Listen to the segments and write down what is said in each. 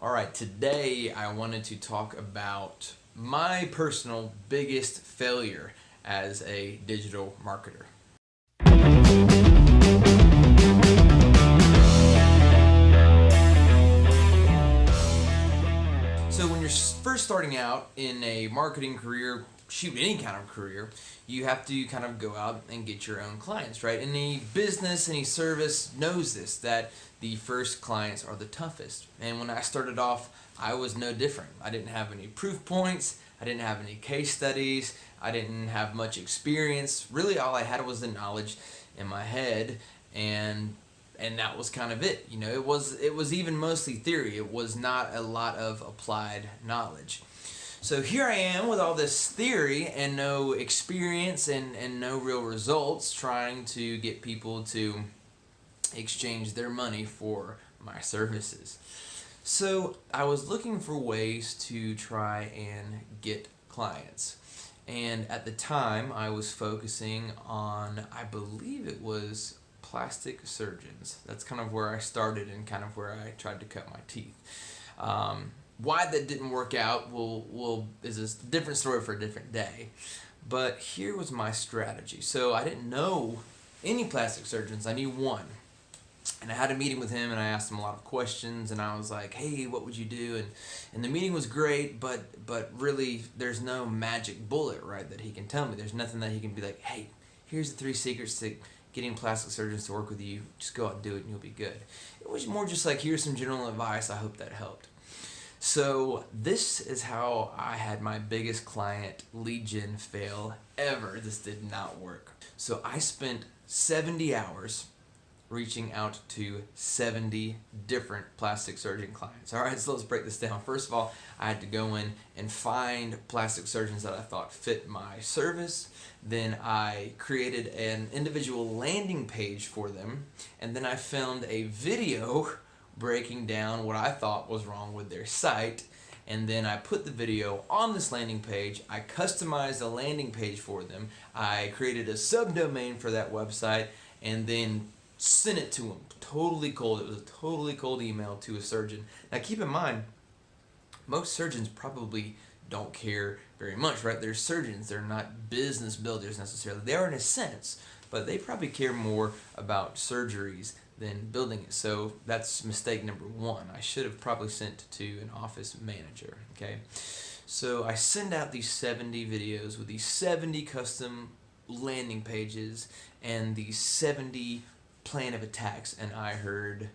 All right, today I wanted to talk about my personal biggest failure as a digital marketer. So when you're first starting out in a marketing career, shoot, any kind of career, you have to kind of go out and get your own clients, right? Any business, any service knows this, that the first clients are the toughest. And when I started off, I was no different. I didn't have any proof points. I didn't have any case studies. I didn't have much experience. Really, all I had was the knowledge in my head, and that was kind of it. It was even mostly theory. It was not a lot of applied knowledge. So here I am with all this theory and no experience and no real results, trying to get people to exchange their money for my services. So I was looking for ways to try and get clients. And at the time, I was focusing on, I believe it was plastic surgeons. That's kind of where I started and kind of where I tried to cut my teeth. Why that didn't work out is a different story for a different day. But here was my strategy. So I didn't know any plastic surgeons. I knew one. And I had a meeting with him, and I asked him a lot of questions, and I was like, hey, what would you do? And the meeting was great, but really there's no magic bullet, right, that he can tell me. There's nothing that he can be like, hey, here's the 3 secrets to getting plastic surgeons to work with you. Just go out and do it and you'll be good. It was more just like, here's some general advice. I hope that helped. So this is how I had my biggest client lead gen fail ever. This did not work. So I spent 70 hours reaching out to 70 different plastic surgeon clients. All right, so let's break this down. First of all, I had to go in and find plastic surgeons that I thought fit my service. Then I created an individual landing page for them, and then I filmed a video breaking down what I thought was wrong with their site. And then I put the video on this landing page. I customized a landing page for them. I created a subdomain for that website, and then sent it to them totally cold. It was a totally cold email to a surgeon. Now keep in mind, most surgeons probably don't care very much, right? They're surgeons. They're not business builders necessarily. They are in a sense, but they probably care more about surgeries than building it. So that's mistake number 1. I should have probably sent to an office manager, okay? So I send out these 70 videos with these 70 custom landing pages and these 70 plan of attacks, and I heard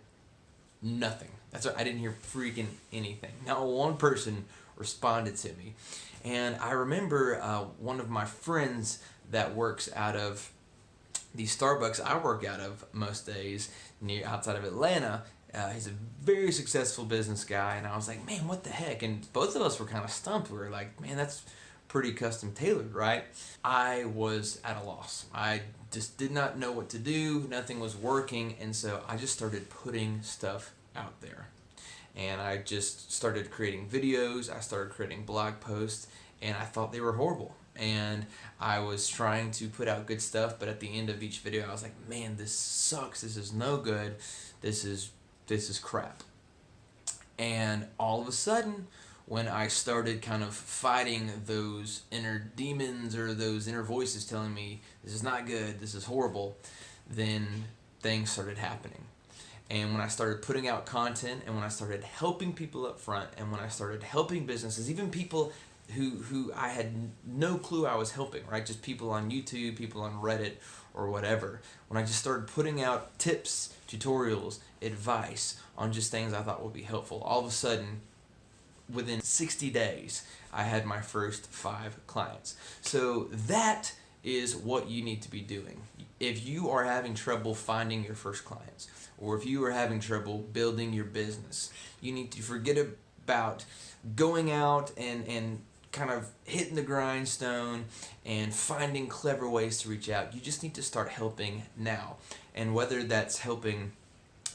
nothing. That's right, I didn't hear freaking anything. Not one person responded to me. And I remember one of my friends that works out of the Starbucks I work out of most days outside of Atlanta. He's a very successful business guy, and I was like, man, what the heck? And both of us were kind of stumped. We were like, man, that's pretty custom tailored, right? I was at a loss. I just did not know what to do. Nothing was working, and so I just started putting stuff out there. And I just started creating videos. I started creating blog posts, and I thought they were horrible. And I was trying to put out good stuff, but at the end of each video, I was like, man, this sucks. This is no good. This is crap. And all of a sudden, when I started kind of fighting those inner demons or those inner voices telling me this is not good, this is horrible, then things started happening. And when I started putting out content, and when I started helping people up front, and when I started helping businesses, even people who I had no clue I was helping, right? Just people on YouTube, people on Reddit, or whatever. When I just started putting out tips, tutorials, advice on just things I thought would be helpful, all of a sudden, within 60 days, I had my first 5 clients. So that is what you need to be doing. If you are having trouble finding your first clients, or if you are having trouble building your business, you need to forget about going out and kind of hitting the grindstone and finding clever ways to reach out. You just need to start helping now. And whether that's helping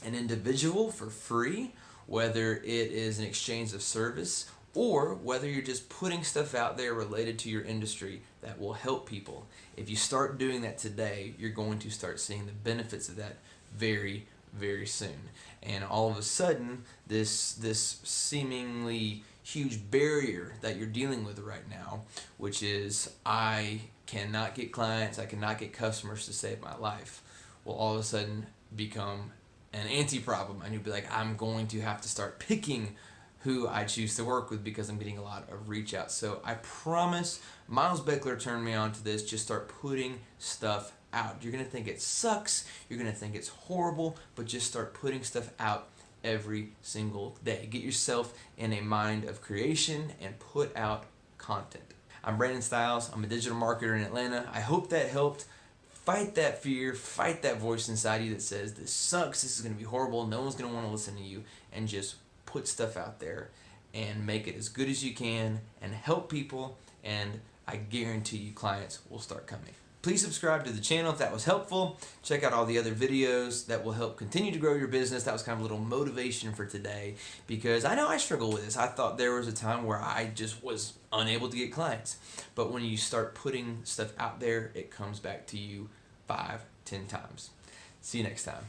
an individual for free, whether it is an exchange of service, or whether you're just putting stuff out there related to your industry that will help people. If you start doing that today, you're going to start seeing the benefits of that very, very soon. And all of a sudden, this seemingly huge barrier that you're dealing with right now, which is I cannot get clients, I cannot get customers to save my life, will all of a sudden become an anti-problem, and you'll be like, I'm going to have to start picking who I choose to work with because I'm getting a lot of reach out. So I promise, Miles Beckler turned me on to this. Just start putting stuff out. You're gonna think it sucks, you're gonna think it's horrible, but just start putting stuff out every single day. Get yourself in a mind of creation and put out content. I'm Brandon Stiles. I'm a digital marketer in Atlanta. I hope that helped. Fight that fear, fight that voice inside you that says this sucks, this is going to be horrible, no one's going to want to listen to you, and just put stuff out there and make it as good as you can and help people, and I guarantee you clients will start coming. Please subscribe to the channel if that was helpful. Check out all the other videos that will help continue to grow your business. That was kind of a little motivation for today, because I know I struggle with this. I thought there was a time where I just was unable to get clients. But when you start putting stuff out there, it comes back to you 5-10 times. See you next time.